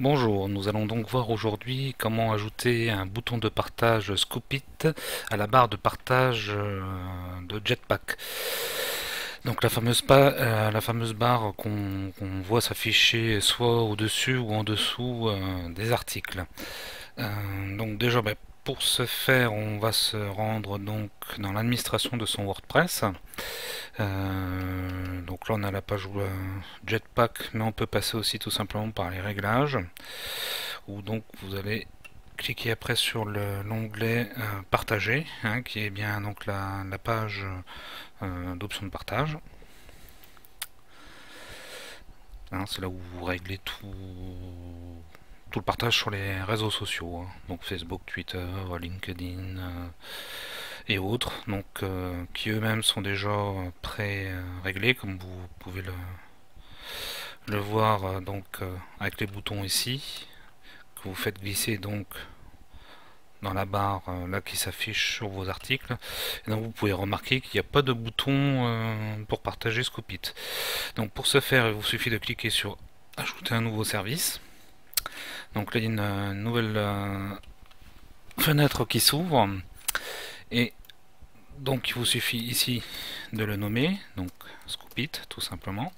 Bonjour, nous allons donc voir aujourd'hui comment ajouter un bouton de partage Scoopit à la barre de partage de Jetpack. Donc la fameuse barre qu'on voit s'afficher soit au-dessus ou en dessous des articles. Donc déjà, pour ce faire, on va se rendre donc dans l'administration de son WordPress. Donc là, on a la page Jetpack, mais on peut passer aussi tout simplement par les réglages, où donc vous allez cliquer après sur l'onglet partager, hein, qui est bien donc la page d'options de partage. Hein, c'est là où vous réglez tout le partage sur les réseaux sociaux, hein, donc Facebook, Twitter, LinkedIn et autres, donc qui eux-mêmes sont déjà pré-réglés, comme vous pouvez le voir avec les boutons ici, que vous faites glisser donc dans la barre là qui s'affiche sur vos articles. Et donc vous pouvez remarquer qu'il n'y a pas de bouton pour partager Scoopit. Donc pour ce faire, il vous suffit de cliquer sur ajouter un nouveau service. Donc là il y a une nouvelle fenêtre qui s'ouvre, et donc il vous suffit ici de le nommer, donc Scoopit tout simplement.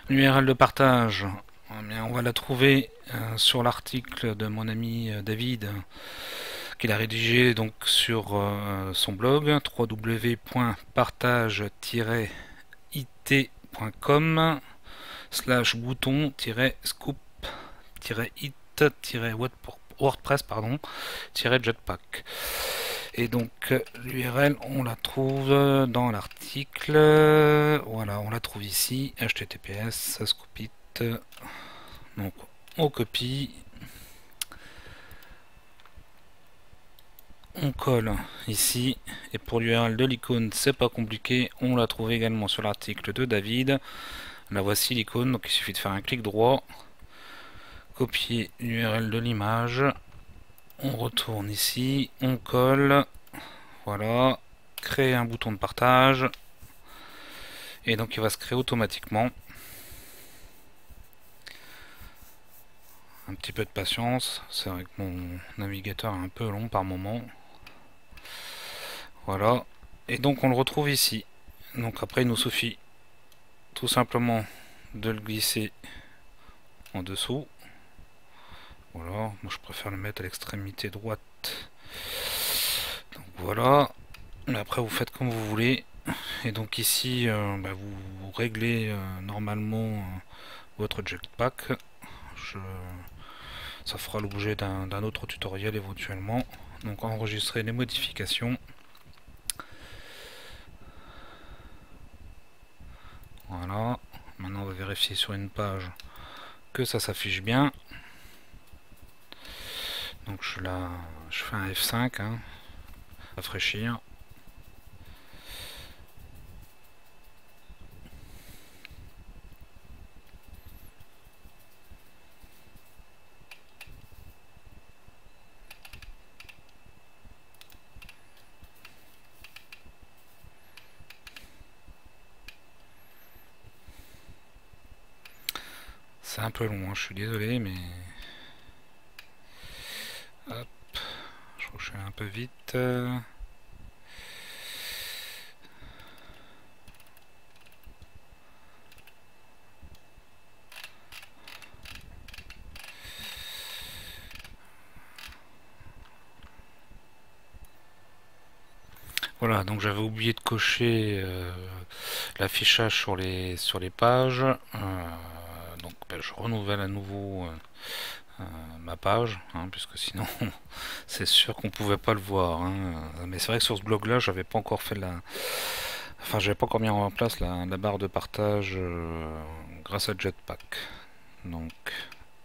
L'URL de partage, on va la trouver sur l'article de mon ami David, qu'il a rédigé donc sur son blog www.partage-it.com/bouton-scoop-it-wordpress -jetpack. Et donc l'URL on la trouve dans l'article, voilà, on la trouve ici, https scoopit, donc on copie, on colle ici, et pour l'URL de l'icône c'est pas compliqué, on la trouve également sur l'article de David. La voici l'icône, donc il suffit de faire un clic droit, copier l'URL de l'image, on retourne ici, on colle, voilà, créer un bouton de partage, et donc il va se créer automatiquement. Un petit peu de patience, c'est vrai que mon navigateur est un peu long par moment. Voilà, et donc on le retrouve ici. Donc après il nous suffit tout simplement de le glisser en dessous. Voilà, moi je préfère le mettre à l'extrémité droite. Donc voilà, mais après vous faites comme vous voulez. Et donc ici vous réglez normalement votre jetpack. Ça fera l'objet d'un autre tutoriel éventuellement. Donc enregistrer les modifications. Voilà, maintenant on va vérifier sur une page que ça s'affiche bien. Donc je fais un F5, hein, rafraîchir. C'est un peu long, hein, je suis désolé, mais hop, je crois que je suis un peu vite. Voilà, donc j'avais oublié de cocher l'affichage sur les pages. Donc je renouvelle à nouveau ma page, hein, puisque sinon c'est sûr qu'on pouvait pas le voir, hein. Mais c'est vrai que sur ce blog là j'avais pas encore fait j'avais pas encore mis en place la barre de partage grâce à Jetpack. Donc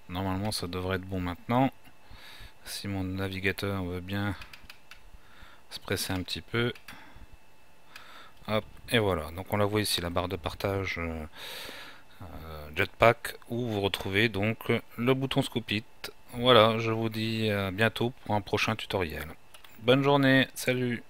normalement ça devrait être bon maintenant, si mon navigateur veut bien se presser un petit peu. Hop, et voilà, donc on la voit ici, la barre de partage Jetpack, où vous retrouvez donc le bouton Scoopit. Voilà, je vous dis à bientôt pour un prochain tutoriel. Bonne journée, salut!